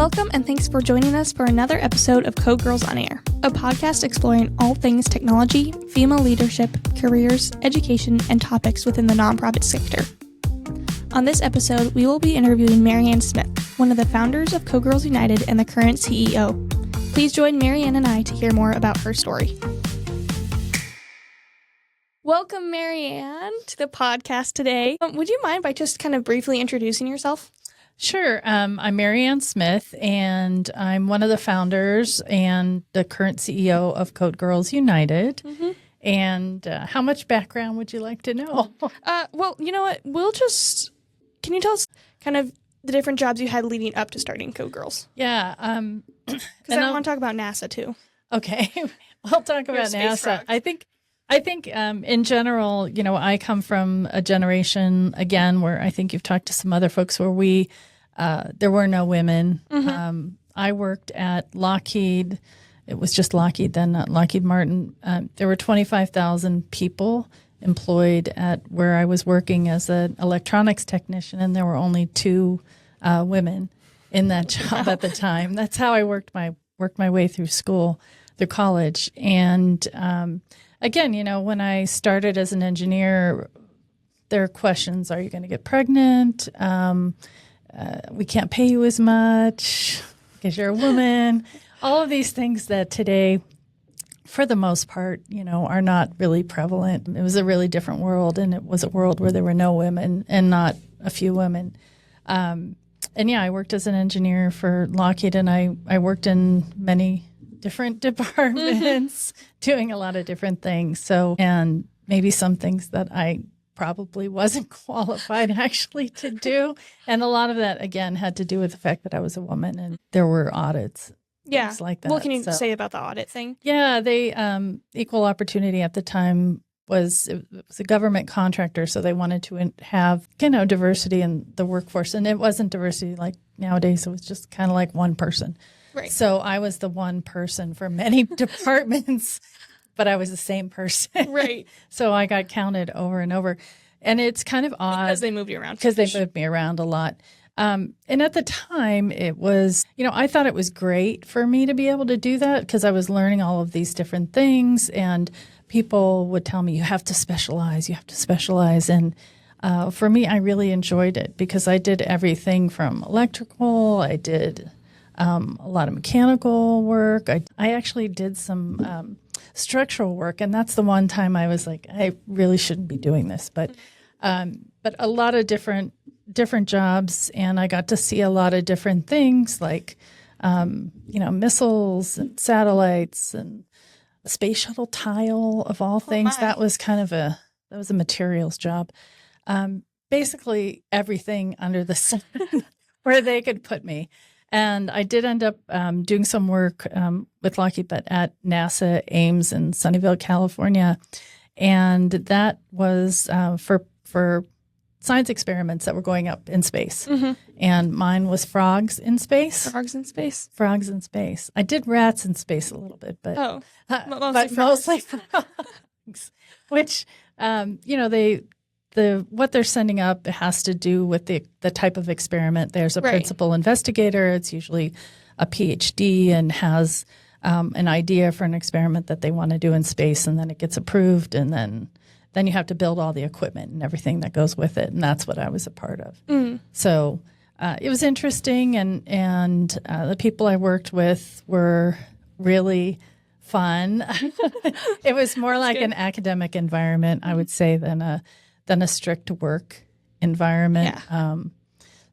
Welcome and thanks for joining us for another episode of Code Girls on Air, a podcast exploring all things technology, female leadership, careers, education, and topics within the nonprofit sector. On this episode, we will be interviewing Marianne Smith, one of the founders of Code Girls United and the current CEO. Please join Marianne and I to hear more about her story. Welcome, Marianne, to the podcast today. Would you mind by just kind of briefly introducing yourself? Sure. I'm Marianne Smith, and I'm one of the founders and the current CEO of Code Girls United. Mm-hmm. And how much background would you like to know? Well, you know what? Can you tell us kind of the different jobs you had leading up to starting Code Girls? Yeah. Because I want to talk about NASA, too. Okay. We'll talk about NASA. I think in general, I come from a generation, again, where I think you've talked to some other folks where there were no women. Mm-hmm. I worked at Lockheed. It was just Lockheed then, not Lockheed Martin. There were 25,000 people employed at where I was working as an electronics technician, and there were only 2 women in that job at the time. That's how I worked my way through college. And again, when I started as an engineer, there are questions. Are you going to get pregnant? We can't pay you as much because you're a woman. All of these things that today, for the most part, are not really prevalent. It was a really different world, and it was a world where there were no women and not a few women. I worked as an engineer for Lockheed, and I worked in many different departments, doing a lot of different things. So, and maybe some things that I probably wasn't qualified actually to do. And a lot of that, again, had to do with the fact that I was a woman and there were audits. Yeah. Things like that. What can you say about the audit thing? Yeah, they Equal Opportunity at the time was a government contractor, so they wanted to have diversity in the workforce, and it wasn't diversity like nowadays. It was just kind of like one person. Right. So I was the one person for many departments, but I was the same person. Right. So I got counted over and over. And it's kind of odd. Because they moved you around. Because they moved me around a lot. And at the time, it was, I thought it was great for me to be able to do that because I was learning all of these different things. And people would tell me, you have to specialize. And for me, I really enjoyed it because I did everything from electrical. I did a lot of mechanical work. I actually did some structural work, and that's the one time I was like, I really shouldn't be doing this. But a lot of different jobs, and I got to see a lot of different things like missiles and satellites and a space shuttle tile of all things. That was a materials job. Basically everything under the sun where they could put me. And I did end up doing some work with Lockheed, but at NASA Ames in Sunnyvale, California. And that was for science experiments that were going up in space. Mm-hmm. And mine was frogs in space. Frogs in space? Frogs in space. I did rats in space a little bit, but, mostly frogs. Which, what they're sending up has to do with the type of experiment. There's a principal investigator. It's usually a PhD and has an idea for an experiment that they want to do in space, and then it gets approved, and then you have to build all the equipment and everything that goes with it, and that's what I was a part of. Mm. So it was interesting, and the people I worked with were really fun. It was more like an academic environment, I would say, than a strict work environment. Yeah.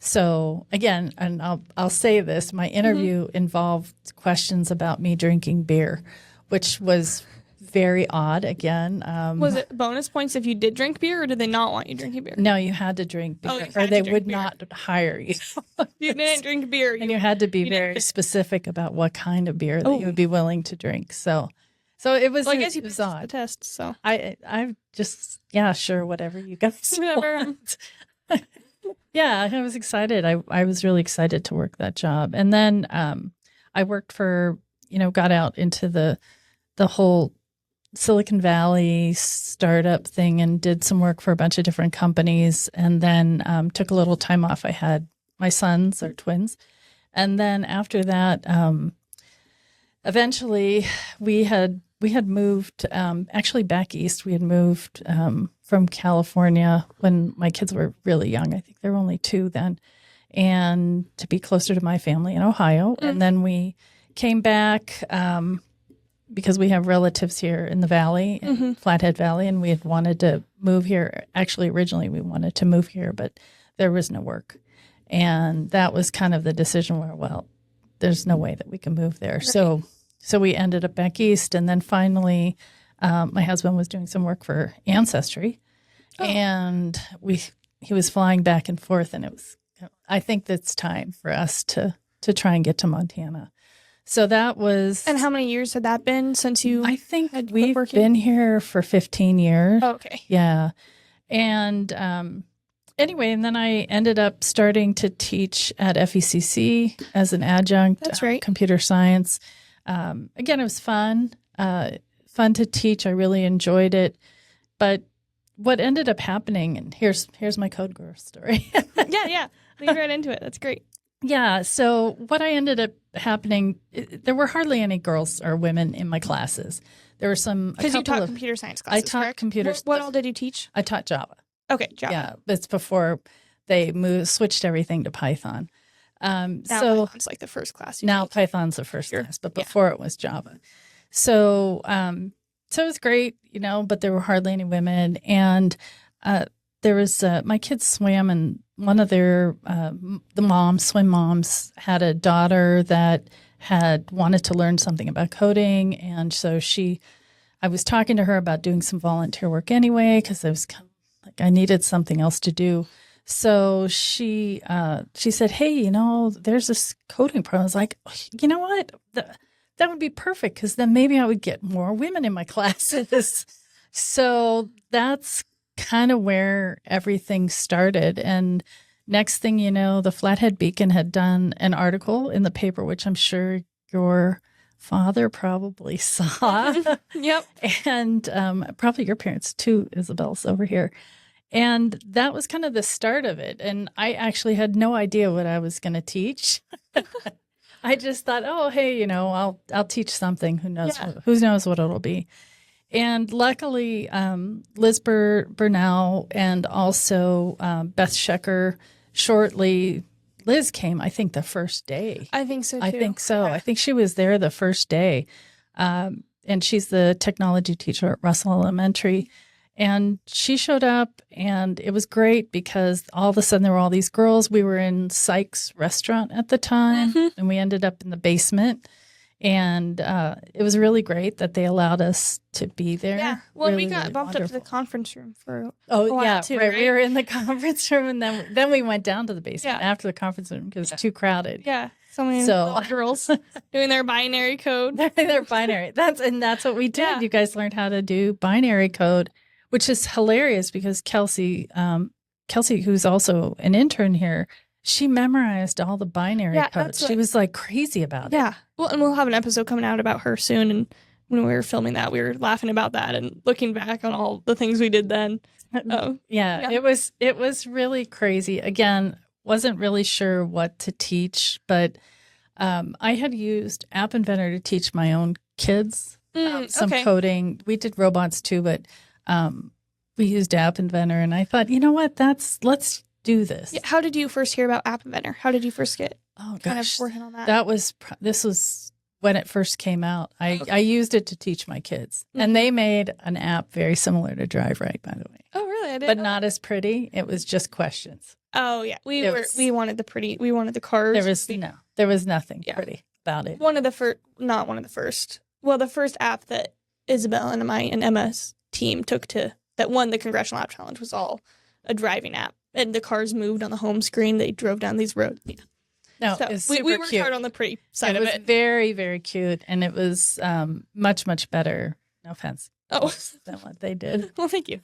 So again, and I'll say this, my interview involved questions about me drinking beer, which was very odd again. Was it bonus points if you did drink beer, or did they not want you drinking beer? No, you had to drink beer, or they would not hire you. You didn't drink beer. And you had to be very specific about what kind of beer that you would be willing to drink. So it was. Well, I guess you passed the test. So I just sure, whatever you guys want. Yeah, I was excited. I was really excited to work that job, and then I worked for got out into the whole Silicon Valley startup thing and did some work for a bunch of different companies, and then took a little time off. I had my sons, are twins, And then after that, eventually we had moved, actually back east. We had moved from California when my kids were really young. I think they were only 2 then, and to be closer to my family in Ohio. And then we came back because we have relatives here in the valley, in Flathead Valley, and we had wanted to move here. Actually, originally we wanted to move here, but there was no work. And that was kind of the decision where, well, there's no way that we can move there. Right. So we ended up back east. And then finally, my husband was doing some work for Ancestry. And he was flying back and forth. And I think it's time for us to try and get to Montana. So that was. And how many years had that been since you? I think we've been here for 15 years. Oh, okay. Yeah. And anyway, and then I ended up starting to teach at FECC as an adjunct. That's right. Computer science. Again, it was fun to teach. I really enjoyed it. But what ended up happening, and here's my Code Girl story. Yeah. Lead right into it. That's great. Yeah. So what I ended up happening, there were hardly any girls or women in my classes. There were some. Because you taught computer science classes, I taught correct? computer. What all did you teach? I taught Java. Okay, Java. Yeah, it's before they switched everything to Python. Now so Python's like the first class. Now Python's the first class, but before it was Java. So so it was great, but there were hardly any women. And there was my kids swam, and one of their swim moms had a daughter that had wanted to learn something about coding, and so I was talking to her about doing some volunteer work anyway because I was kind of like I needed something else to do. So she said, "Hey, there's this coding program." I was like, "You know what? That would be perfect because then maybe I would get more women in my classes." So that's kind of where everything started. And next thing you know, the Flathead Beacon had done an article in the paper, which I'm sure your father probably saw. Yep. And probably your parents too, Isabel's over here. And that was kind of the start of it. And I actually had no idea what I was going to teach. I just thought, oh, hey, I'll teach something. Who knows? Yeah. Who knows what it'll be? And luckily, Liz Burnell and also Beth Schecker shortly. Liz came, I think, the first day. I think so, too. I think so. Yeah. I think she was there the first day. And she's the technology teacher at Russell Elementary. And she showed up, and it was great because all of a sudden there were all these girls. We were in Sykes Restaurant at the time, and we ended up in the basement. And it was really great that they allowed us to be there. Yeah. Well, really, we got really bumped wonderful. up to the conference room for a while too, right. We were in the conference room, and then we went down to the basement after the conference room because it was too crowded. Yeah. So many little girls doing their binary code. Their binary. That's what we did. Yeah. You guys learned how to do binary code, which is hilarious because Kelsey, who's also an intern here, she memorized all the binary codes. She was like crazy about it. Yeah. Well, and we'll have an episode coming out about her soon. And when we were filming that, we were laughing about that and looking back on all the things we did then. Yeah. It was really crazy. Again, wasn't really sure what to teach, but I had used App Inventor to teach my own kids some coding. We did robots too, but we used App Inventor, and I thought, you know what, let's do this. Yeah. How did you first hear about App Inventor? How did you first get kind of working on that? This was when it first came out. I used it to teach my kids, and they made an app very similar to Drive Right, by the way. Oh, really? I didn't but know not as pretty. It was just questions. Oh, yeah. We wanted the cards. There was nothing pretty about it. Not one of the first. Well, the first app that Isabel and Emma's team took that won the Congressional App Challenge was all a driving app. And the cars moved on the home screen. They drove down these roads. Yeah. No, so it was super we worked cute. hard on the pretty side of it. It was very, very cute. And it was much, much better. No offense. Than what they did. Well, thank you.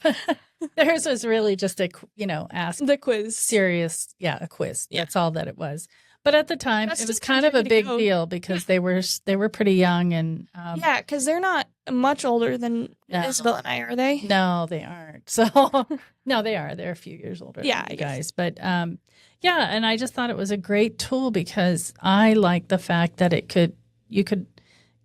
Theirs was really just ask the quiz. Serious. Yeah, a quiz. Yeah. That's all that it was. But at the time, That's it was still kind of a pretty big code. deal because they were pretty young and yeah, because they're not much older than No. Isabel and I, are they? no, they aren't. So no, they are. They're a few years older Yeah, than I you guess. guys. But yeah, and I just thought it was a great tool because I like the fact that you could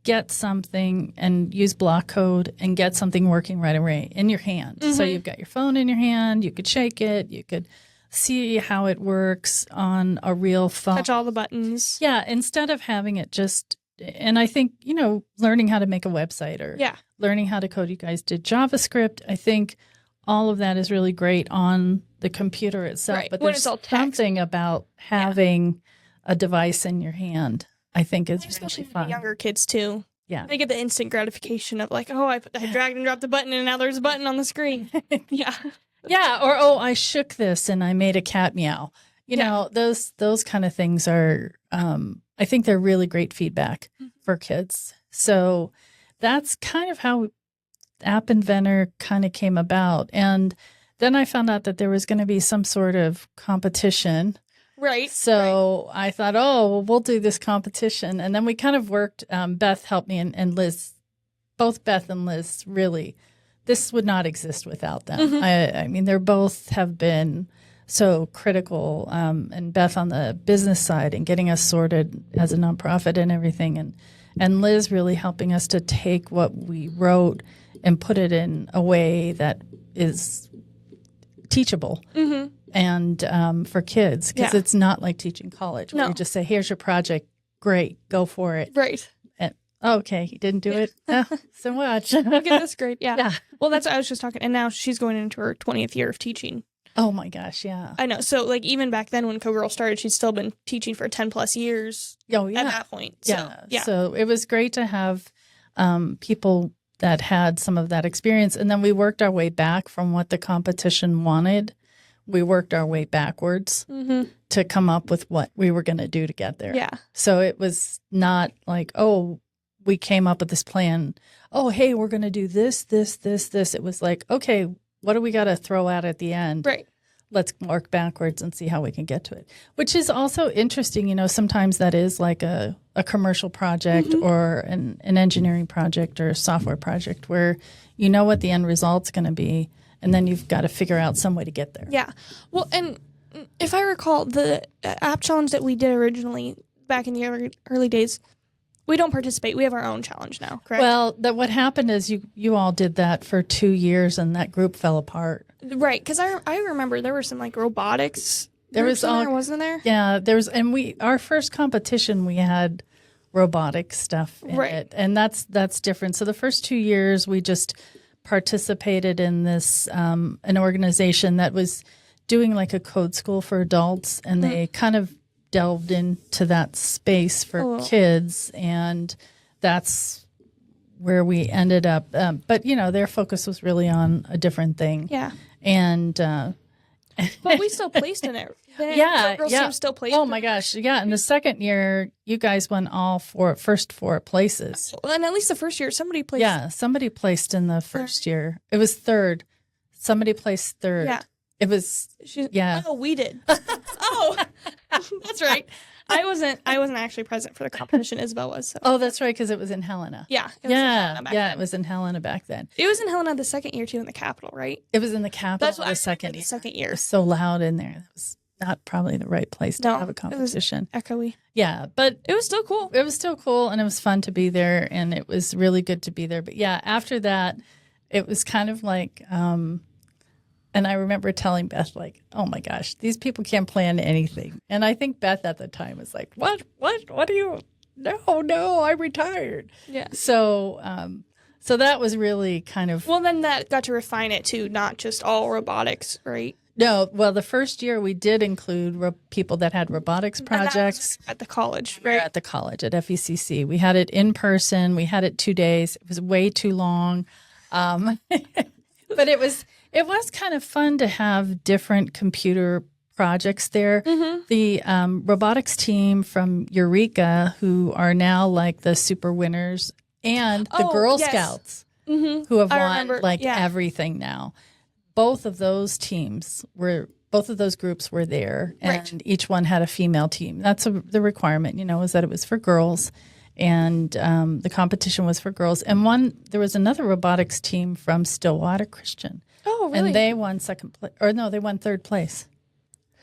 get something and use block code and get something working right away in your hand. So you've got your phone in your hand, you could shake it, you could see how it works on a real phone. Touch all the buttons. Yeah, instead of having it just, and I think, learning how to make a website or Yeah. learning how to code, you guys did JavaScript. I think all of that is really great on the computer itself. Right, But when there's it's all text. something about having a device in your hand, I think is Especially really for fun. the younger kids, too. Yeah. They get the instant gratification of like, oh, I dragged and dropped the button and now there's a button on the screen. Yeah. Yeah, or I shook this and I made a cat meow. Those kind of things are I think they're really great feedback for kids. So that's kind of how App Inventor kind of came about. And then I found out that there was going to be some sort of competition. Right. So I thought, well, we'll do this competition. And then we kind of worked, Beth helped me and Liz, both Beth and Liz really, this would not exist without them. I mean, they're both have been so critical, and Beth on the business side and getting us sorted as a nonprofit and everything. And Liz really helping us to take what we wrote and put it in a way that is teachable. And for kids, because it's not like teaching college where you just say, here's your project. Great. Go for it. Right. And, okay. You didn't do it. So much. Look at this grade. Yeah. Yeah. Well, that's what I was just talking. And now she's going into her 20th year of teaching. Oh my gosh. Yeah. I know. So like even back then when Co-Girl started, she'd still been teaching for 10 plus years Oh yeah. at that point. So, yeah. So it was great to have people that had some of that experience. And then we worked our way back from what the competition wanted. We worked our way backwards to come up with what we were going to do to get there. Yeah. So it was not like, we came up with this plan. Oh, hey, we're going to do this, this, this, this. It was like, okay, what do we got to throw out at the end? Right. Let's work backwards and see how we can get to it, which is also interesting. Sometimes that is like a commercial project or an engineering project or a software project where you know what the end result's going to be. And then you've got to figure out some way to get there. Yeah. Well, and if I recall, the app challenge that we did originally back in the early days, we don't participate. We have our own challenge now, correct? Well, what happened is you all did that for 2 years and that group fell apart. Right. Because I remember there were some like robotics. There was wasn't there? Yeah, and our first competition, we had robotic stuff in it. And that's different. So the first 2 years, we just participated in this an organization that was doing like a code school for adults, and they kind of delved into that space for kids, and that's where we ended up. But their focus was really on a different thing. Yeah. And but we still placed in it. Girls team still placed. Oh my gosh, yeah. In the second year, you guys won all first four places. Well, and at least the first year, somebody placed. Yeah, somebody placed in the first year. It was third. Somebody placed third. Yeah. It was. Yeah. Oh, we did. Oh, that's right. I wasn't actually present for the competition. Isabel was. So. Oh, that's right, because it was in Helena. Yeah. It was in Helena back then. It was in Helena back then. It was in Helena the second year too, in the Capitol, right? It was in the Capitol. That's what the second year. The second year. It was so loud in there. That was not probably the right place to have a competition. It was echoey. Yeah, but it was still cool. It was still cool, and it was fun to be there, and it was really good to be there. But yeah, after that, it was kind of like. And I remember telling Beth, like, oh, my gosh, these people can't plan anything. And I think Beth at the time was like, what do you – no, I retired. Yeah. So that was really kind of – well, then that got to refine it to not just all robotics, right? No. Well, the first year we did include people that had robotics projects. At the college, right? At the college, at FECC. We had it in person. We had it 2 days. It was way too long. But it was kind of fun to have different computer projects there. Mm-hmm. The robotics team from Eureka, who are now like the super winners, and the Girl Scouts, who have won everything now. Both of those teams were both of those groups were there, and Right. each one had a female team. That's the requirement, is that it was for girls, and the competition was for girls. And there was another robotics team from Stillwater Christian. Oh, really? And they won second place, or no, they won third place.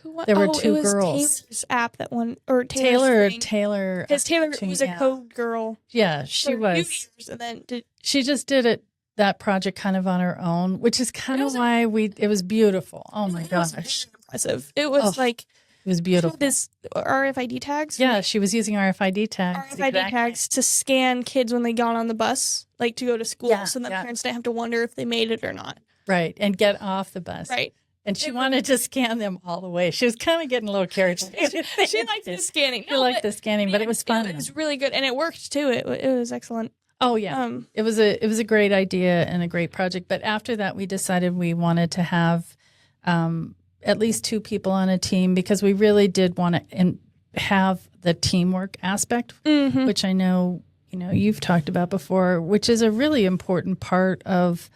Who won? There were it two was girls. Taylor's app that won, or Taylor. Because Taylor was a code girl. Yeah, she for a few was. years, and then She just did that project kind of on her own, which is kind of why it was beautiful. Oh my gosh. It was impressive. It was It was beautiful. This RFID tags. Yeah, she was using RFID tags. RFID tags to scan kids when they got on the bus, like to go to school, so the parents didn't have to wonder if they made it or not. Right, and get off the bus. Right. And she wanted to scan them all the way. She was kind of getting a little carried away. She liked the scanning. She liked the scanning, but it was fun. It was really good, and it worked too. It was excellent. Oh yeah, it was a great idea and a great project. But after that, we decided we wanted to have at least 2 people on a team, because we really did want to have the teamwork aspect, which I know you've talked about before, which is a really important part of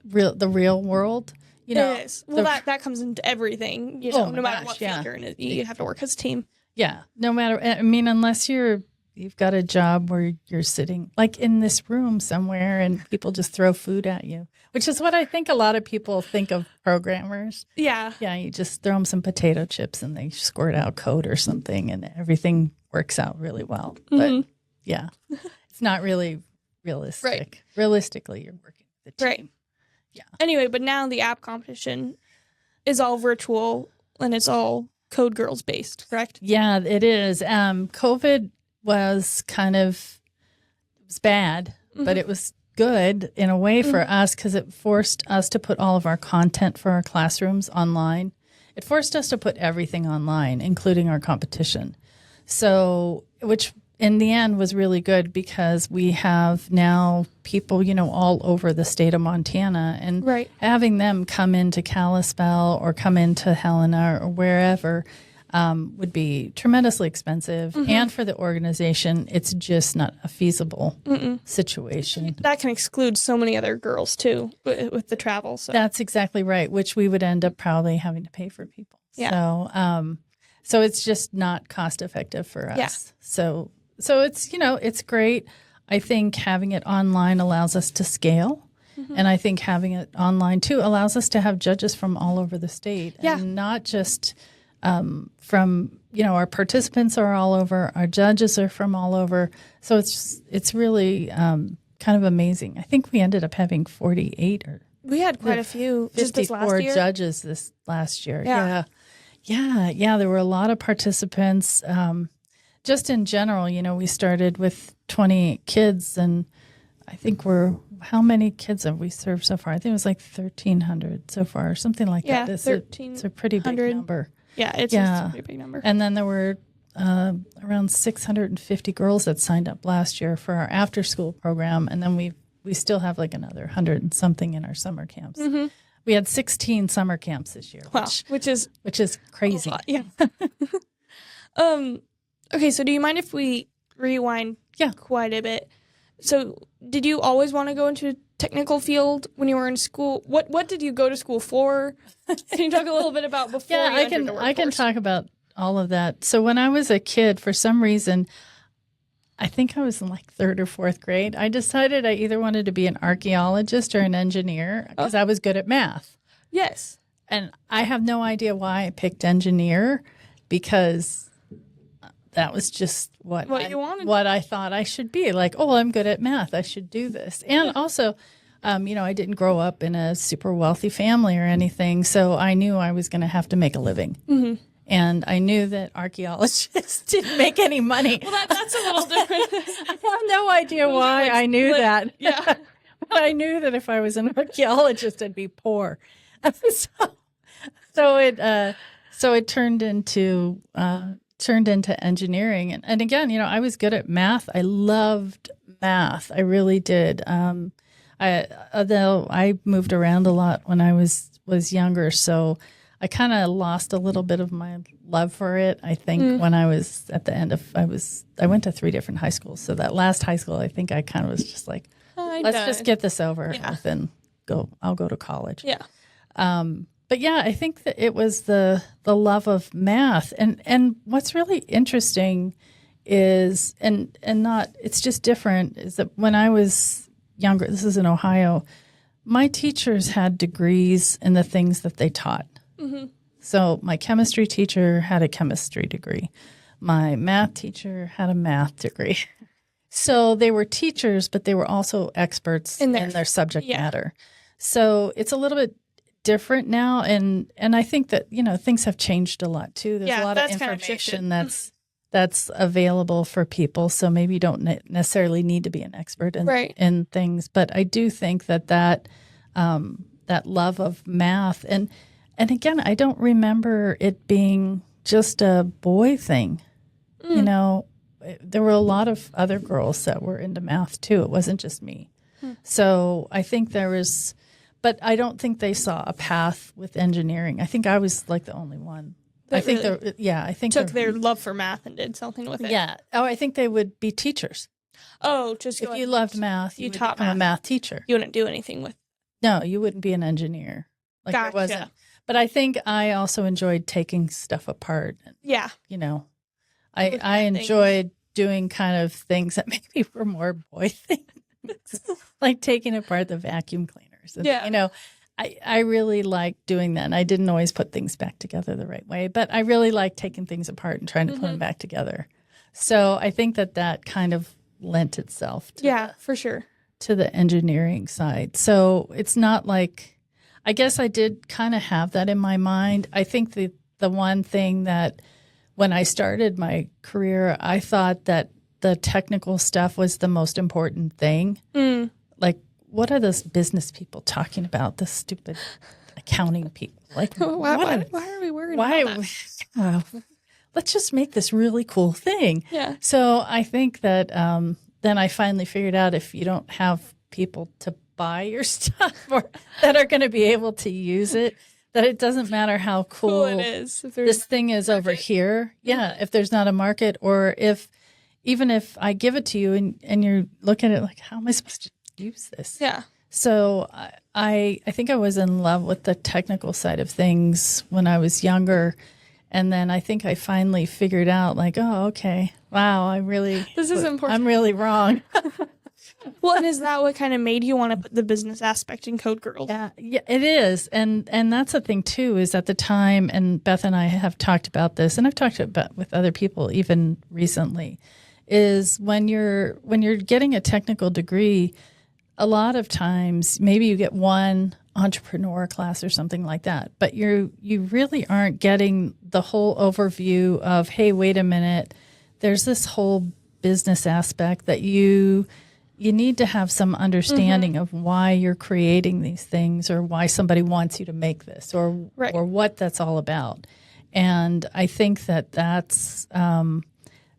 the real world. It is. Well, that comes into everything. No matter what field you're in, you have to work as a team. Yeah, no matter. I mean, unless you've got a job where you're sitting like in this room somewhere and people just throw food at you, which is what I think a lot of people think of programmers. Yeah. Yeah, you just throw them some potato chips and they squirt out code or something, and everything works out really well. But yeah, it's not really realistic. Right. Realistically, you're working with a team. Right. Yeah. Anyway, but now the app competition is all virtual and it's all Code Girls based, correct? Yeah, it is. COVID was it was bad, but it was good in a way for us, because it forced us to put all of our content for our classrooms online. It forced us to put everything online, including our competition. So, which in the end was really good, because we have now people, all over the state of Montana, and having them come into Kalispell or come into Helena or wherever would be tremendously expensive. And for the organization, it's just not a feasible situation. That can exclude so many other girls too with the travel. So that's exactly right, which we would end up probably having to pay for people. Yeah. So it's just not cost effective for us. Yeah. So it's, it's great. I think having it online allows us to scale. And I think having it online too allows us to have judges from all over the state, and not just from, our participants are all over, our judges are from all over. So it's really kind of amazing. I think we ended up having 48 or we had quite a few just this last year. Judges this last year. Yeah. There were a lot of participants. Just in general, we started with 28 kids, and I think how many kids have we served so far? I think it was like 1,300 so far, or something like that. It's a pretty big number. Yeah, it's a pretty big number. And then there were around 650 girls that signed up last year for our after-school program, and then we still have like another 100 and something in our summer camps. We had 16 summer camps this year. Wow, which is crazy. A lot, yeah. Okay, so do you mind if we rewind quite a bit? So did you always want to go into a technical field when you were in school? What did you go to school for? Can you talk a little bit about before you entered the workforce? I can talk about all of that. So when I was a kid, for some reason, I think I was in like 3rd or 4th grade, I decided I either wanted to be an archaeologist or an engineer, because I was good at math. Yes. And I have no idea why I picked engineer, because that was just what you wanted. What I thought I should be. Like, I'm good at math, I should do this. And also, I didn't grow up in a super wealthy family or anything, so I knew I was going to have to make a living. And I knew that archaeologists didn't make any money. Well, that's a little different. I have no idea why I knew that. Yeah. But I knew that if I was an archaeologist, I'd be poor. So it turned into engineering. And again, I was good at math. I loved math. I really did. Although I moved around a lot when I was younger, so I kind of lost a little bit of my love for it. I think when I was at the end of, I went to 3 different high schools. So that last high school, I think I kind of was just like, let's just get this over with and I'll go to college. Yeah. But yeah, I think that it was the love of math. And what's really interesting is, and not, it's just different, is that when I was younger, this is in Ohio, my teachers had degrees in the things that they taught. Mm-hmm. So my chemistry teacher had a chemistry degree. My math teacher had a math degree. So they were teachers, but they were also experts in their subject matter. So it's a little bit different now. And I think that, things have changed a lot too. There's a lot of information that's available for people. So maybe you don't necessarily need to be an expert in things. But I do think that love of math. And again, I don't remember it being just a boy thing. There were a lot of other girls that were into math too. It wasn't just me. So I think there was, but I don't think they saw a path with engineering. I think I was like the only one. I think took their love for math and did something with it. Yeah. Oh, I think they would be teachers. Oh, just if you loved math, you taught become a math teacher. You wouldn't do anything with. No, you wouldn't be an engineer. Like gotcha. It wasn't. But I think I also enjoyed taking stuff apart. Yeah. I enjoyed doing kind of things that maybe were more boy things, like taking apart the vacuum cleaners. And, I really liked doing that. And I didn't always put things back together the right way, but I really liked taking things apart and trying to put them back together. So I think that kind of lent itself for sure to the engineering side. So it's not like, I guess I did kind of have that in my mind. I think the one thing that when I started my career, I thought that the technical stuff was the most important thing. Like, what are those business people talking about? The stupid accounting people. Like, why are we worried about that? Let's just make this really cool thing. Yeah. So I think that then I finally figured out if you don't have people to buy your stuff or that are going to be able to use it, that it doesn't matter how cool it is. This thing is over here. Yeah. If there's not a market, or even if I give it to you and you look at it like, how am I supposed to use this? Yeah. So I think I was in love with the technical side of things when I was younger. And then I think I finally figured out like, oh, okay. Wow. This is important. I'm really wrong. Well, and is that what kind of made you want to put the business aspect in Code Girls? Yeah, it is. And that's the thing, too, is at the time, and Beth and I have talked about this, and I've talked about with other people even recently, is when you're getting a technical degree, a lot of times maybe you get one entrepreneur class or something like that, but you really aren't getting the whole overview of, hey, wait a minute, there's this whole business aspect that you need to have some understanding of why you're creating these things, or why somebody wants you to make this, or what that's all about. And I think that's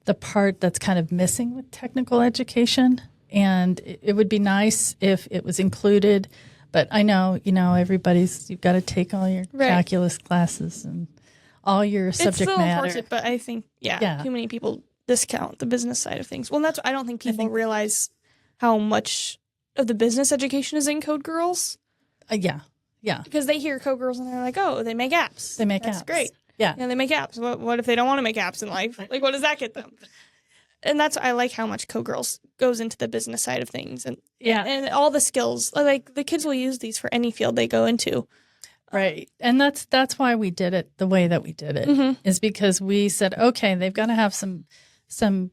the part that's kind of missing with technical education. And it would be nice if it was included. But I know, you've got to take all your calculus classes and all your subject matter. It's still important, but I think, too many people discount the business side of things. Well, I don't think people realize how much of the business education is in Code Girls. Yeah. Because they hear Code Girls and they're like, oh, they make apps. That's great. Yeah. They make apps. What if they don't want to make apps in life? Like, what does that get them? And I like how much Code Girls goes into the business side of things. And all the skills. Like, the kids will use these for any field they go into. Right. And that's why we did it the way that we did it, is because we said, okay, they've got to have some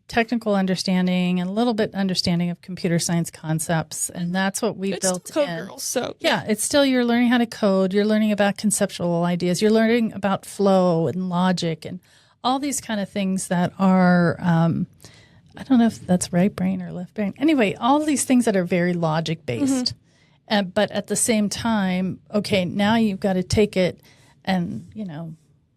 technical understanding and a little bit understanding of computer science concepts. And that's what we built Code Girls, so it's still, you're learning how to code, you're learning about conceptual ideas, you're learning about flow and logic and all these kind of things that are, I don't know if that's right brain or left brain. Anyway, all these things that are very logic based. But at the same time, okay, now you've got to take it and,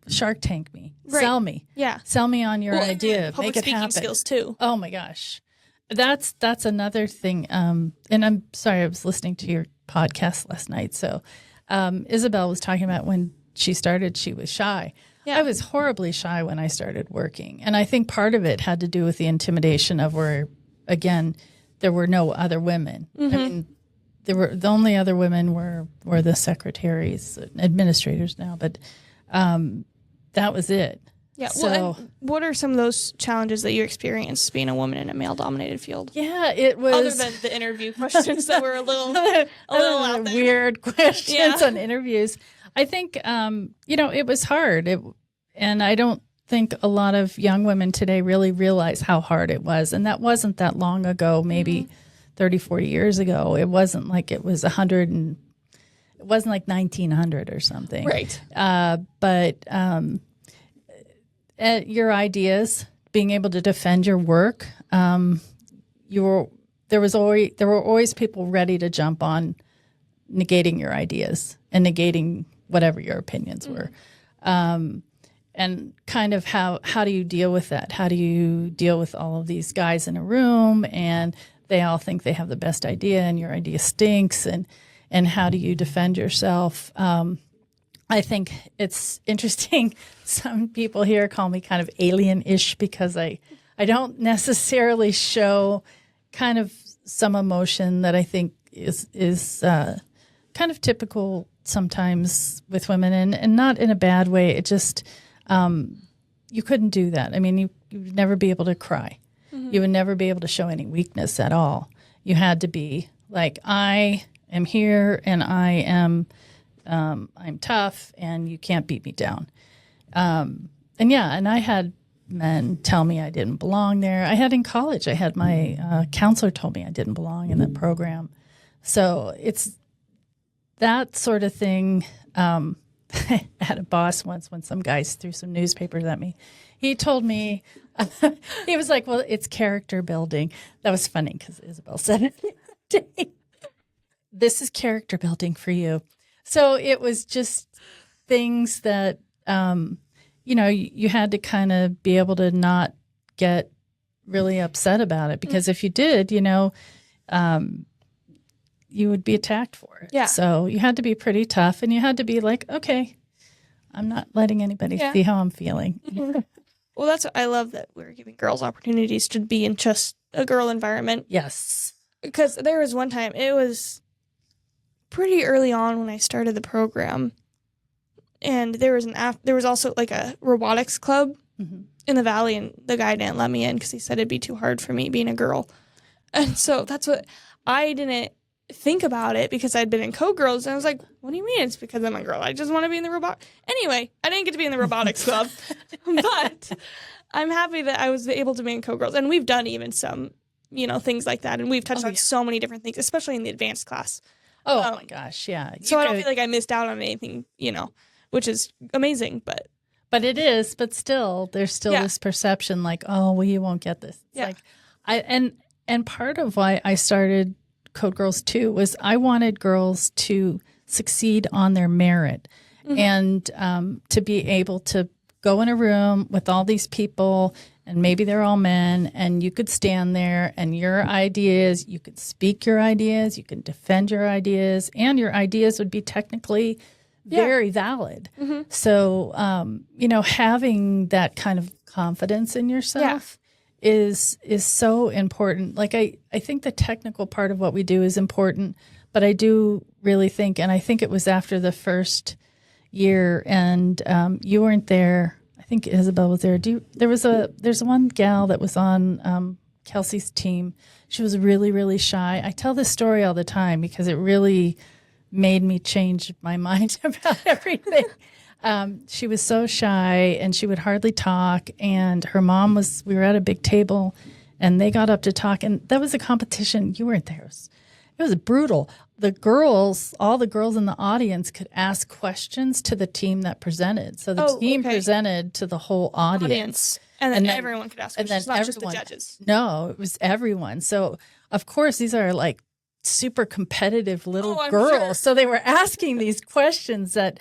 Shark Tank me, sell me, sell me on your idea, make it happen. Skills too. Oh my gosh, that's another thing. And I'm sorry, I was listening to your podcast last night. So Isabel was talking about when she started, she was shy. Yeah. I was horribly shy when I started working, and I think part of it had to do with the intimidation of where, again, there were no other women. I mean, the only other women were the secretaries, administrators now, but that was it. Yeah. So, well, and what are some of those challenges that you experienced being a woman in a male-dominated field? Yeah, it was other than the interview questions that were a little out there. Weird questions on interviews. I think it was hard. And I don't think a lot of young women today really realize how hard it was. And that wasn't that long ago, maybe 30, 40 years ago. It wasn't like it was 100 and it wasn't like 1900 or something. Right. But your ideas, being able to defend your work, there were always people ready to jump on negating your ideas and negating whatever your opinions were. And kind of how do you deal with that? How do you deal with all of these guys in a room and they all think they have the best idea and your idea stinks, and how do you defend yourself? I think it's interesting. Some people here call me kind of alien-ish because I don't necessarily show kind of some emotion that I think is kind of typical sometimes with women, and not in a bad way. It just you couldn't do that. I mean, you would never be able to cry. You would never be able to show any weakness at all. You had to be like, I am here and I am I'm tough and you can't beat me down. And I had men tell me I didn't belong there. I had in college, I had my counselor told me I didn't belong in that program. So it's that sort of thing. I had a boss once when some guys threw some newspapers at me. He told me, he was like, well, it's character building. That was funny because Isabel said it the other day. This is character building for you. So it was just things that, you had to kind of be able to not get really upset about it, because if you did, you would be attacked for it. Yeah. So you had to be pretty tough, and you had to be like, okay, I'm not letting anybody see how I'm feeling. Well, that's what I love, that we're giving girls opportunities to be in just a girl environment. Yes. Because there was one time, it was pretty early on when I started the program, and there was also like a robotics club in the Valley, and the guy didn't let me in because he said it'd be too hard for me being a girl. And so that's what I didn't think about it, because I'd been in co-girls, and I was like, what do you mean it's because I'm a girl? I just want to be in the robot. Anyway, I didn't get to be in the robotics club, but I'm happy that I was able to be in co-girls, and we've done even some, things like that, and we've touched on so many different things, especially in the advanced class. Oh my gosh, yeah. So I don't feel like I missed out on anything, which is amazing, but it is, but still, there's still this perception like, oh, well, you won't get this. It's like, and part of why I started Code Girls too was I wanted girls to succeed on their merit, and to be able to go in a room with all these people, and maybe they're all men, and you could stand there and your ideas, you could speak your ideas, you can defend your ideas, and your ideas would be technically very valid. So, having that kind of confidence in yourself is so important. Like I think the technical part of what we do is important, but I do really think, and I think it was after the first year, and you weren't there. I think Isabel was there. There's one gal that was on Kelsey's team. She was really, really shy. I tell this story all the time because it really made me change my mind about everything. She was so shy, and she would hardly talk, and her mom we were at a big table, and they got up to talk, and that was a competition. You weren't there. It was brutal. All the girls in the audience could ask questions to the team that presented. So the team presented to the whole audience. And then everyone could ask questions, not just the judges. No, it was everyone. So, of course, these are like super competitive little girls. Sure. So they were asking these questions that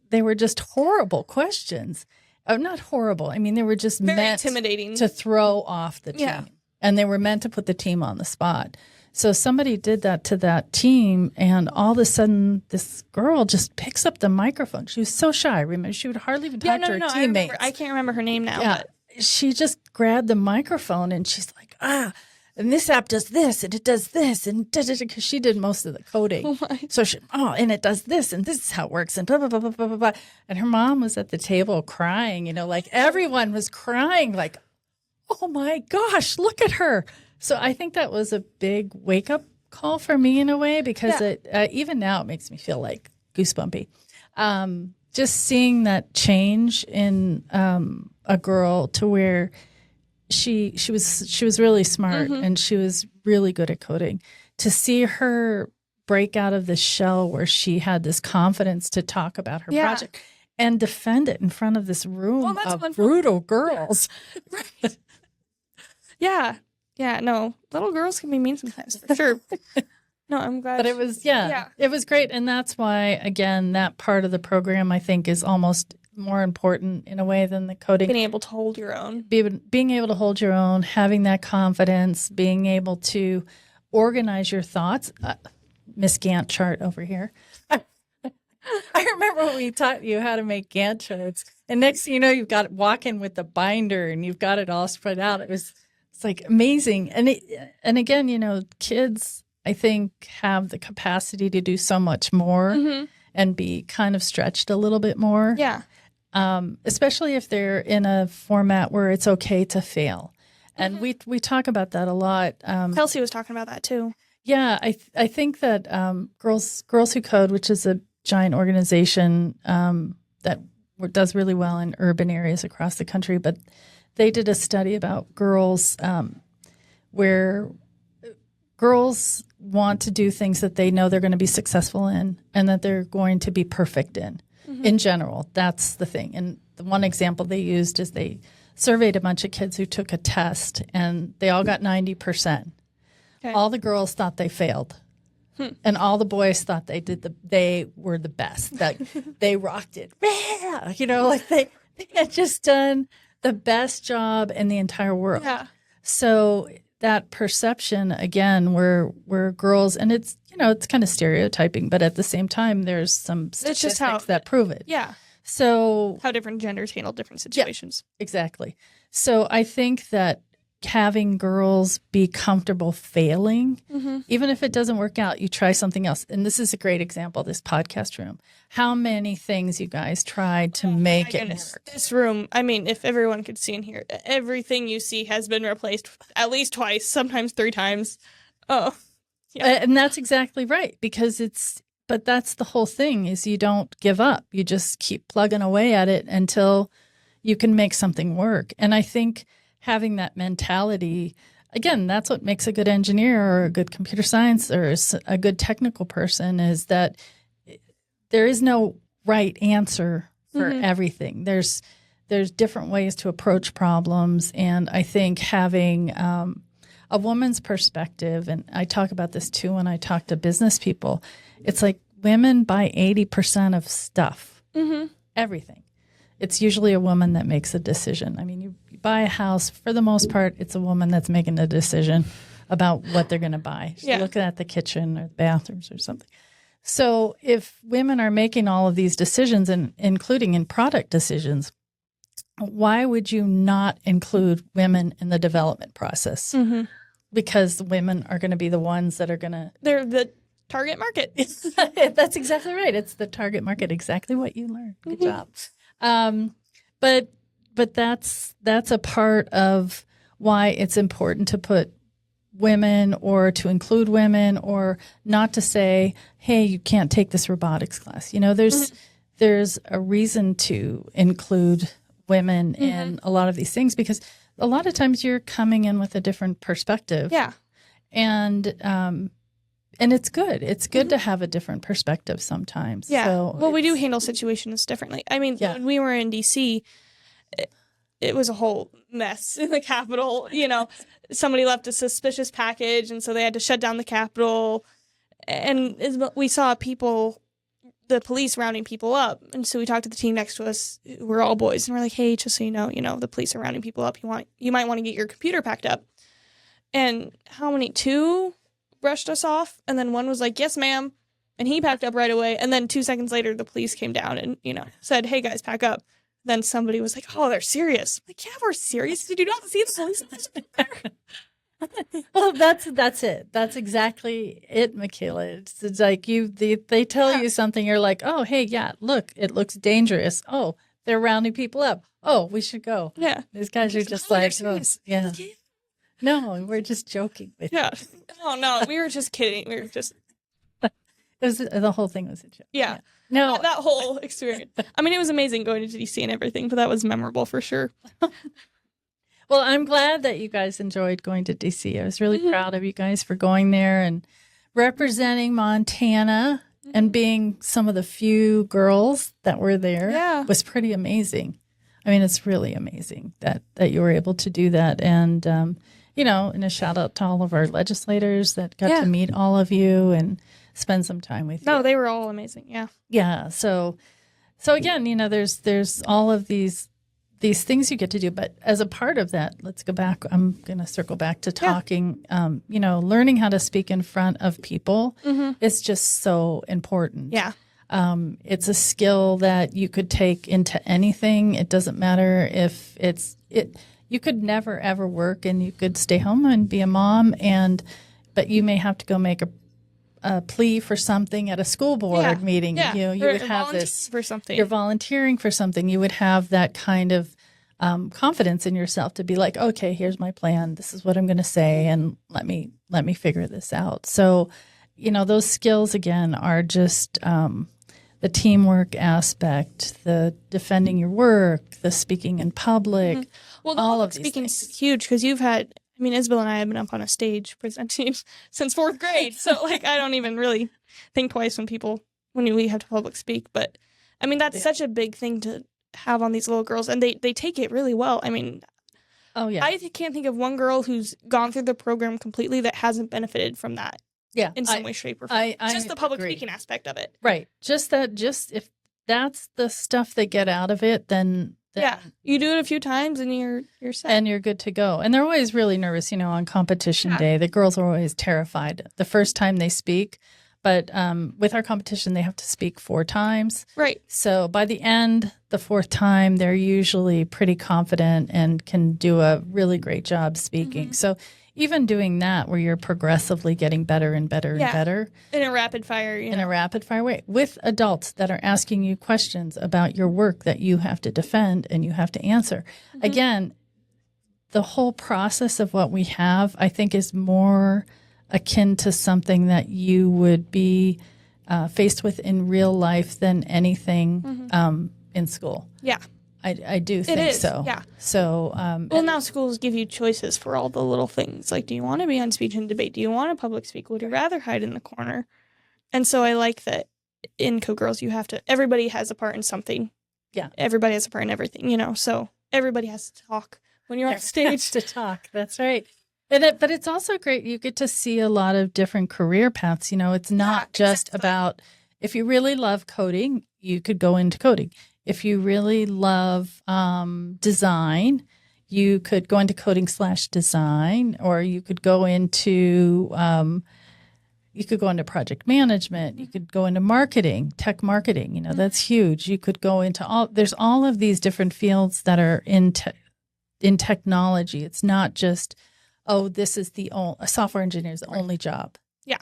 they were just horrible questions. Not horrible. I mean, they were just very meant intimidating to throw off the team. Yeah. And they were meant to put the team on the spot. So somebody did that to that team, and all of a sudden, this girl just picks up the microphone. She was so shy. Remember, she would hardly even talk to her teammates. I can't remember her name now. Yeah. But she just grabbed the microphone, and she's like, and this app does this, and it does this, and because she did most of the coding. Oh my. So and it does this, and this is how it works, and blah, blah, blah, blah, blah, blah, blah. And her mom was at the table crying, like everyone was crying, like, oh my gosh, look at her. So I think that was a big wake up call for me in a way, because it even now it makes me feel like goosebumpy. Just seeing that change in a girl to where she was really smart and she was really good at coding. To see her break out of the shell where she had this confidence to talk about her project and defend it in front of this room of brutal girls. Right. Yeah. Yeah. No, little girls can be mean sometimes, for sure. No, I'm glad. But it was, it was great. And that's why, again, that part of the program, I think, is almost more important in a way than the coding. Being able to hold your own. Being able to hold your own, having that confidence, being able to organize your thoughts. Miss Gantt chart over here. I remember when we taught you how to make Gantt charts. And next thing you know, you've got walking with the binder and you've got it all spread out. It's like amazing. And again, kids, I think, have the capacity to do so much more and be kind of stretched a little bit more. Yeah. Especially if they're in a format where it's okay to fail. And we talk about that a lot. Kelsey was talking about that too. Yeah, I think that Girls Who Code, which is a giant organization that does really well in urban areas across the country, but they did a study about girls where girls want to do things that they know they're going to be successful in and that they're going to be perfect in general. That's the thing. And the one example they used is they surveyed a bunch of kids who took a test and they all got 90%. Okay. All the girls thought they failed. And all the boys thought they were the best, that they rocked it. Like they had just done the best job in the entire world. Yeah. So that perception, again, where girls, and it's kind of stereotyping, but at the same time, there's some statistics that prove it. Yeah. So how different genders handle different situations. Yeah, exactly. So I think that having girls be comfortable failing, even if it doesn't work out, you try something else. And this is a great example, this podcast room. How many things you guys tried to make it work? This room, I mean, if everyone could see in here, everything you see has been replaced at least twice, sometimes 3 times. Oh, yeah. And that's exactly right, because but that's the whole thing, is you don't give up. You just keep plugging away at it until you can make something work. And I think having that mentality, again, that's what makes a good engineer or a good computer science or a good technical person, is that there is no right answer for everything. There's different ways to approach problems. And I think having a woman's perspective, and I talk about this too when I talk to business people, it's like women buy 80% of stuff, everything. It's usually a woman that makes a decision. I mean, you buy a house, for the most part, it's a woman that's making a decision about what they're going to buy. She's looking at the kitchen or the bathrooms or something. So if women are making all of these decisions, and including in product decisions, why would you not include women in the development process? Because women are going to be the ones that are going to... They're the target market. That's exactly right. It's the target market. Exactly what you learned. Good job. But that's a part of why it's important to put women, or to include women, or not to say, hey, you can't take this robotics class. There's a reason to include women in a lot of these things, because a lot of times you're coming in with a different perspective. Yeah. And it's good. It's good to have a different perspective sometimes. Yeah. So well, we do handle situations differently. I mean, when we were in D.C., it was a whole mess in the Capitol. Somebody left a suspicious package, and so they had to shut down the Capitol. And we saw the police rounding people up. And so we talked to the team next to us, who were all boys, and we're like, hey, just so you know, the police are rounding people up. You might want to get your computer packed up. And how many? 2 brushed us off, and then one was like, yes, ma'am. And he packed up right away. And then 2 seconds later, the police came down and, said, hey, guys, pack up. Then somebody was like, oh, they're serious. I'm like, yeah, we're serious. Did you not see the police? Well, that's it. That's exactly it, Michaela. It's like they tell you something. You're like, oh, hey, yeah, look, it looks dangerous. Oh, they're rounding people up. Oh, we should go. Yeah. These guys are just like, oh, yeah. No, we're just joking with you. Yeah. Oh, no, we were just kidding. We were just. The whole thing was a joke. Yeah. No. That whole experience. I mean, it was amazing going to DC and everything, but that was memorable for sure. Well, I'm glad that you guys enjoyed going to DC. I was really proud of you guys for going there and representing Montana and being some of the few girls that were there. Yeah. Was pretty amazing. I mean, it's really amazing that you were able to do that. And, and a shout out to all of our legislators that got to meet all of you and spend some time with you. No, they were all amazing. Yeah. Yeah. So again, there's all of these things you get to do. But as a part of that, let's go back. I'm going to circle back to talking, learning how to speak in front of people is just so important. Yeah. It's a skill that you could take into anything. It doesn't matter if you could never, ever work and you could stay home and be a mom but you may have to go make a plea for something at a school board meeting. Yeah. You would have this for something. You're volunteering for something. You would have that kind of confidence in yourself to be like, okay, here's my plan. This is what I'm going to say, and let me figure this out. So, those skills again are just the teamwork aspect, the defending your work, the speaking in public. Well, all of speaking is huge because Isabel and I have been up on a stage presenting since fourth grade. So, I don't even really think twice when we have to public speak. But, that's such a big thing to have on these little girls. And they take it really well. Oh, yeah. I can't think of one girl who's gone through the program completely that hasn't benefited from that. Yeah. In some way, shape, or form. Just the public speaking aspect of it. Right. Just if that's the stuff they get out of it, then yeah, you do it a few times and you're set. And you're good to go. And they're always really nervous, on competition day. The girls are always terrified the first time they speak. But with our competition, they have to speak 4 times. Right. So by the end, the 4th time, they're usually pretty confident and can do a really great job speaking. So even doing that where you're progressively getting better and better and better. In a rapid fire, In a rapid fire way. With adults that are asking you questions about your work that you have to defend and you have to answer. Again, the whole process of what we have, I think, is more akin to something that you would be faced with in real life than anything in school. Yeah. I do think so. Yeah. So, now schools give you choices for all the little things. Like, do you want to be on speech and debate? Do you want to public speak? Would you rather hide in the corner? And so I like that in Co-Girls, everybody has a part in something. Yeah. Everybody has a part in everything, so everybody has to talk when you're on stage. To talk. That's right. But it's also great. You get to see a lot of different career paths. It's not just about, if you really love coding, you could go into coding. If you really love design, you could go into coding/design, or you could go into project management. You could go into marketing, tech marketing. That's huge. You could go into there's all of these different fields that are in technology. It's not just, this is a software engineer is the only job. Yeah.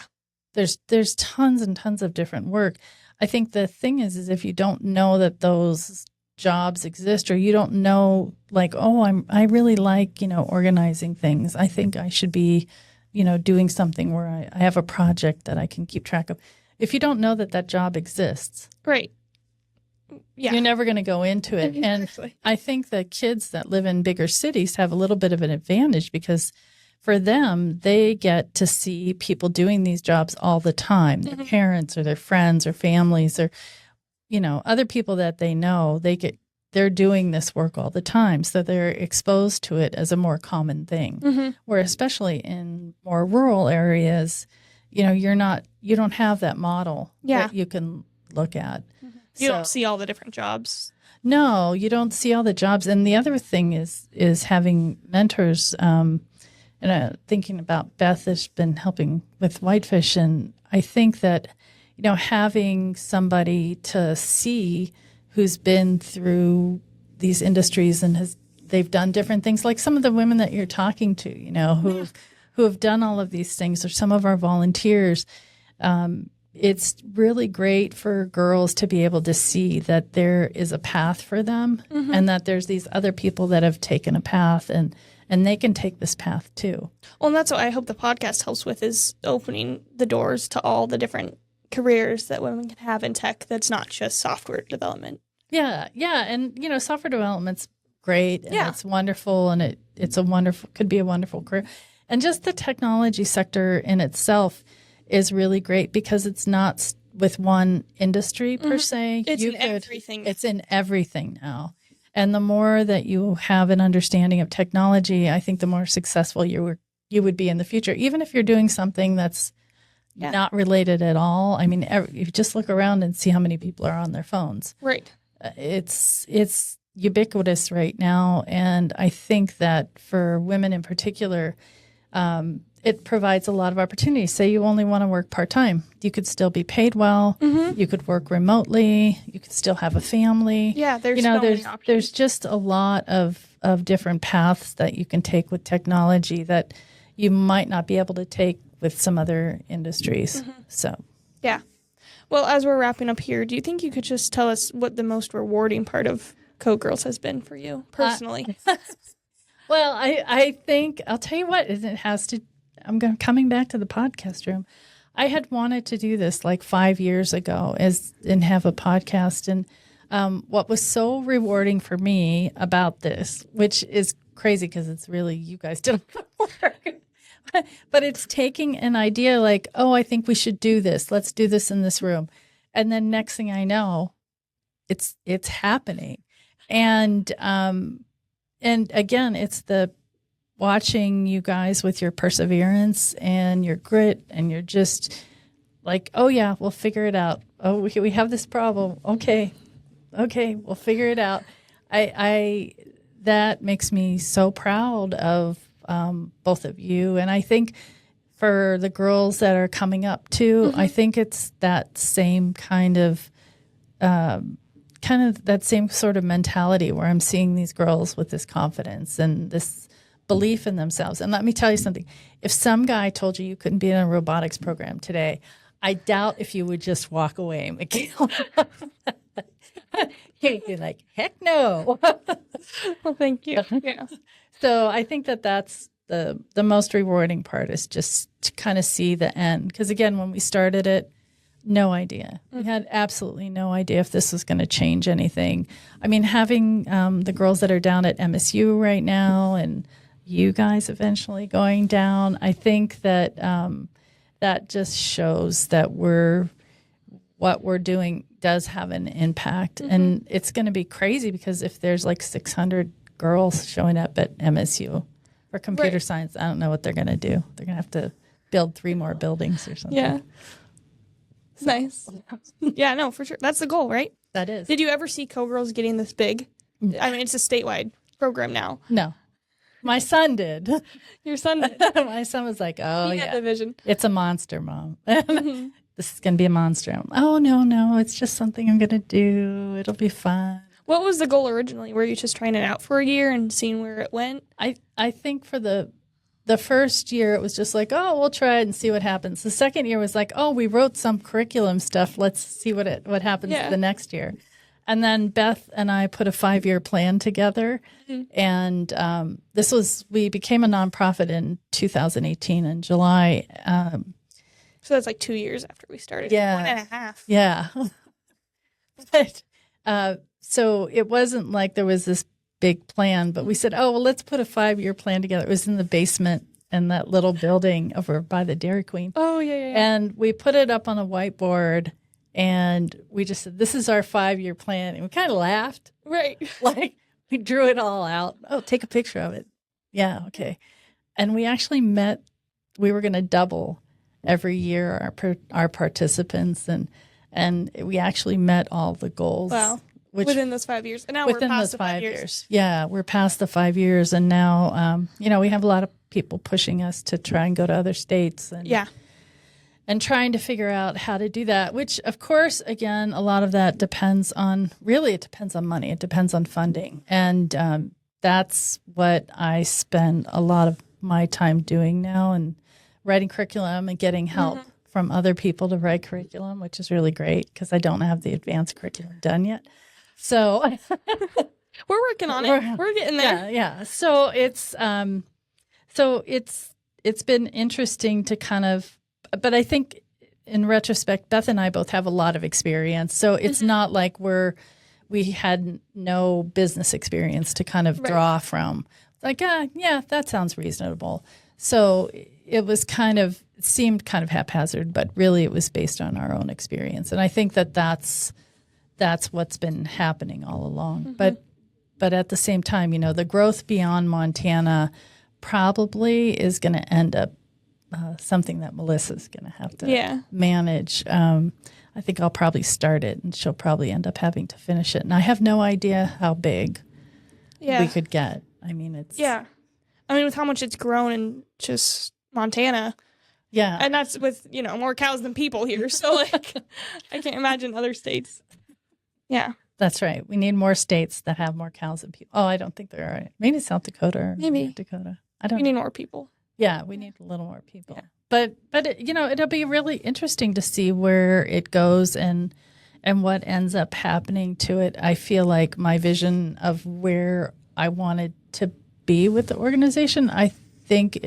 There's tons and tons of different work. I think the thing is if you don't know that those jobs exist, or you don't know, I really like, organizing things. I think I should be, doing something where I have a project that I can keep track of. If you don't know that job exists. Right. Yeah. You're never going to go into it. Exactly. And I think the kids that live in bigger cities have a little bit of an advantage because for them, they get to see people doing these jobs all the time, their parents or their friends or families or, other people that they know, they're doing this work all the time. So they're exposed to it as a more common thing, where especially in more rural areas, you don't have that model that you can look at. You don't see all the different jobs. No, you don't see all the jobs. And the other thing is having mentors. And thinking about Beth has been helping with Whitefish, and I think that, having somebody to see who's been through these industries and they've done different things, like some of the women that you're talking to, who have done all of these things, or some of our volunteers, it's really great for girls to be able to see that there is a path for them, and that there's these other people that have taken a path, and they can take this path too. Well, and that's what I hope the podcast helps with, is opening the doors to all the different careers that women can have in tech that's not just software development. Yeah. And, software development's great, and it's wonderful, and could be a wonderful career. And just the technology sector in itself is really great because it's not with one industry per se. It's in everything. It's in everything now. And the more that you have an understanding of technology, I think the more successful you would be in the future, even if you're doing something that's not related at all. I mean, you just look around and see how many people are on their phones. Right. It's ubiquitous right now. And I think that for women in particular, it provides a lot of opportunities. Say you only want to work part-time. You could still be paid well. You could work remotely. You could still have a family. Yeah, there's so many options. There's just a lot of different paths that you can take with technology that you might not be able to take with some other industries. So, yeah. Well, as we're wrapping up here, do you think you could just tell us what the most rewarding part of Code Girls has been for you personally? Well, I think I'll tell you what, it has to. Coming back to the podcast room. I had wanted to do this like 5 years ago and have a podcast. And what was so rewarding for me about this, which is crazy because it's really you guys did the work, but it's taking an idea like, oh, I think we should do this. Let's do this in this room. And then next thing I know, it's happening. And again, it's the watching you guys with your perseverance and your grit, and you're just like, oh yeah, we'll figure it out. Oh, we have this problem. Okay, we'll figure it out. That makes me so proud of both of you, and I think for the girls that are coming up too, I think it's that same kind of that same sort of mentality where I'm seeing these girls with this confidence and this belief in themselves. And let me tell you something. If some guy told you couldn't be in a robotics program today, I doubt if you would just walk away, Michaela. You're like, heck no. Well, thank you. Yeah. So I think that's the most rewarding part, is just to kind of see the end. Because again, when we started it, no idea. We had absolutely no idea if this was going to change anything. I mean, having the girls that are down at MSU right now, and you guys eventually going down, I think that that just shows that what we're doing does have an impact. And it's going to be crazy because if there's like 600 girls showing up at MSU for computer science, I don't know what they're going to do. They're going to have to build 3 more buildings or something. Yeah. Nice. Yeah, no, for sure. That's the goal, right? That is. Did you ever see Code Girls getting this big? I mean, it's a statewide program now. No. My son did. Your son did. My son was like, oh, he had the vision. It's a monster, Mom. This is going to be a monster. Oh, no. It's just something I'm going to do. It'll be fun. What was the goal originally? Were you just trying it out for a year and seeing where it went? I think for the first year, it was just like, oh, we'll try it and see what happens. The second year was like, oh, we wrote some curriculum stuff. Let's see what happens the next year. And then Beth and I put a 5-year plan together. And we became a nonprofit in 2018 in July. So that's like 2 years after we started. Yeah. 1.5. Yeah. But so it wasn't like there was this big plan, but we said, oh, well, let's put a 5-year plan together. It was in the basement in that little building over by the Dairy Queen. Oh, yeah. And we put it up on a whiteboard. And we just said, this is our 5-year plan. And we kind of laughed. Right. Like we drew it all out. Oh, take a picture of it. Yeah, okay. And we actually we were going to double every year our participants. And we actually met all the goals. Wow. Within those 5 years. And now we're past the 5 years. Yeah, we're past the 5 years. And now, we have a lot of people pushing us to try and go to other states. And trying to figure out how to do that, which, of course, again, a lot of that depends on money. It depends on funding. And that's what I spend a lot of my time doing now, and writing curriculum and getting help from other people to write curriculum, which is really great because I don't have the advanced curriculum done yet. So we're working on it. We're getting there. Yeah. So it's been interesting to kind of, but I think in retrospect, Beth and I both have a lot of experience. So it's not like we had no business experience to kind of draw from. Like, yeah, that sounds reasonable. So it seemed kind of haphazard, but really it was based on our own experience. And I think that's what's been happening all along. But at the same time, the growth beyond Montana probably is going to end up something that Melissa's going to have to manage. I think I'll probably start it, and she'll probably end up having to finish it. And I have no idea how big we could get. I mean, it's... Yeah. I mean, with how much it's grown in just Montana. Yeah. And that's with, more cows than people here. So, I can't imagine other states. Yeah. That's right. We need more states that have more cows than people. Oh, I don't think there are. Maybe South Dakota or North Dakota. We need more people. Yeah, we need a little more people. Yeah. But it'll be really interesting to see where it goes and what ends up happening to it. I feel like my vision of where I wanted to be with the organization, I think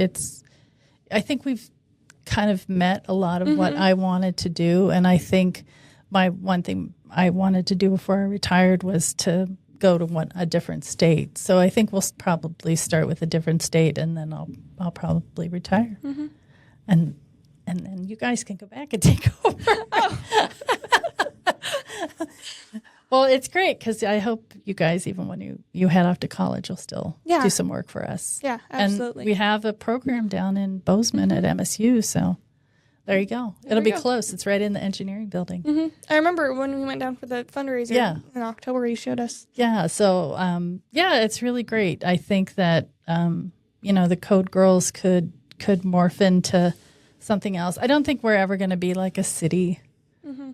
we've kind of met a lot of what I wanted to do. And I think my one thing I wanted to do before I retired was to go to a different state. So I think we'll probably start with a different state, and then I'll probably retire. And then you guys can go back and take over. Well, it's great because I hope you guys, even when you head off to college, you'll still do some work for us. Yeah, absolutely. And we have a program down in Bozeman at MSU, so there you go. It'll be close. It's right in the engineering building. I remember when we went down for the fundraiser in October, you showed us. Yeah, so it's really great. I think that the Code Girls could morph into something else. I don't think we're ever going to be like a city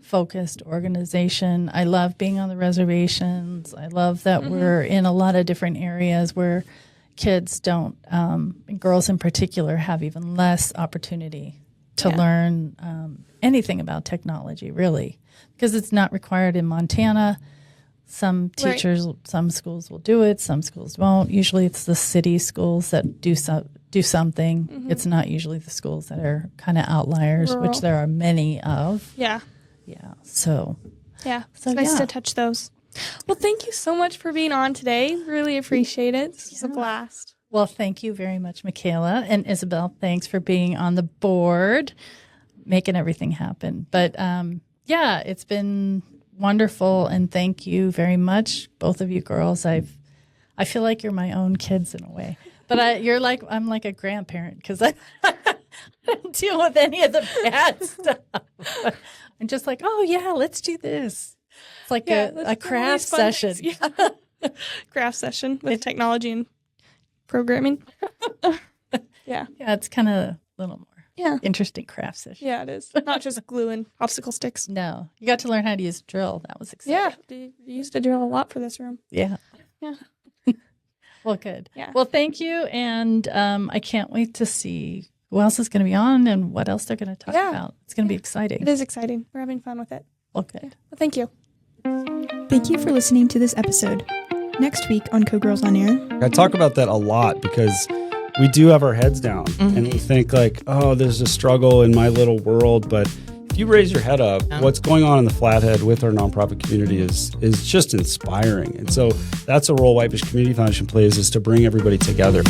focused organization. I love being on the reservations. I love that we're in a lot of different areas where kids don't, and girls in particular, have even less opportunity to learn anything about technology, really, because it's not required in Montana. Some teachers, some schools will do it, some schools won't. Usually it's the city schools that do something. It's not usually the schools that are kind of outliers, which there are many of. Yeah. Yeah. So it's nice to touch those. Well, thank you so much for being on today. Really appreciate it. This was a blast. Well, thank you very much, Michaela. And Isabel, thanks for being on the board, making everything happen. But it's been wonderful. And thank you very much, both of you girls. I feel like you're my own kids in a way. But I'm like a grandparent because I don't deal with any of the bad stuff. I'm just like, oh, yeah, let's do this. It's like a craft session. Craft session with technology and programming. Yeah, it's kind of a little more interesting craft session. Yeah, it is. Not just glue and popsicle sticks. No, you got to learn how to use a drill. That was exciting. Yeah, you used a drill a lot for this room. Yeah. Well, good. Yeah. Well, thank you. And I can't wait to see who else is going to be on and what else they're going to talk about. It's going to be exciting. It is exciting. We're having fun with it. Well, good. Yeah. Well, thank you. Thank you for listening to this episode. Next week on Code Girls on Air. I talk about that a lot because we do have our heads down and we think like, oh, there's a struggle in my little world. But if you raise your head up, what's going on in the Flathead with our nonprofit community is just inspiring. And so that's a role Whitefish Community Foundation plays, is to bring everybody together.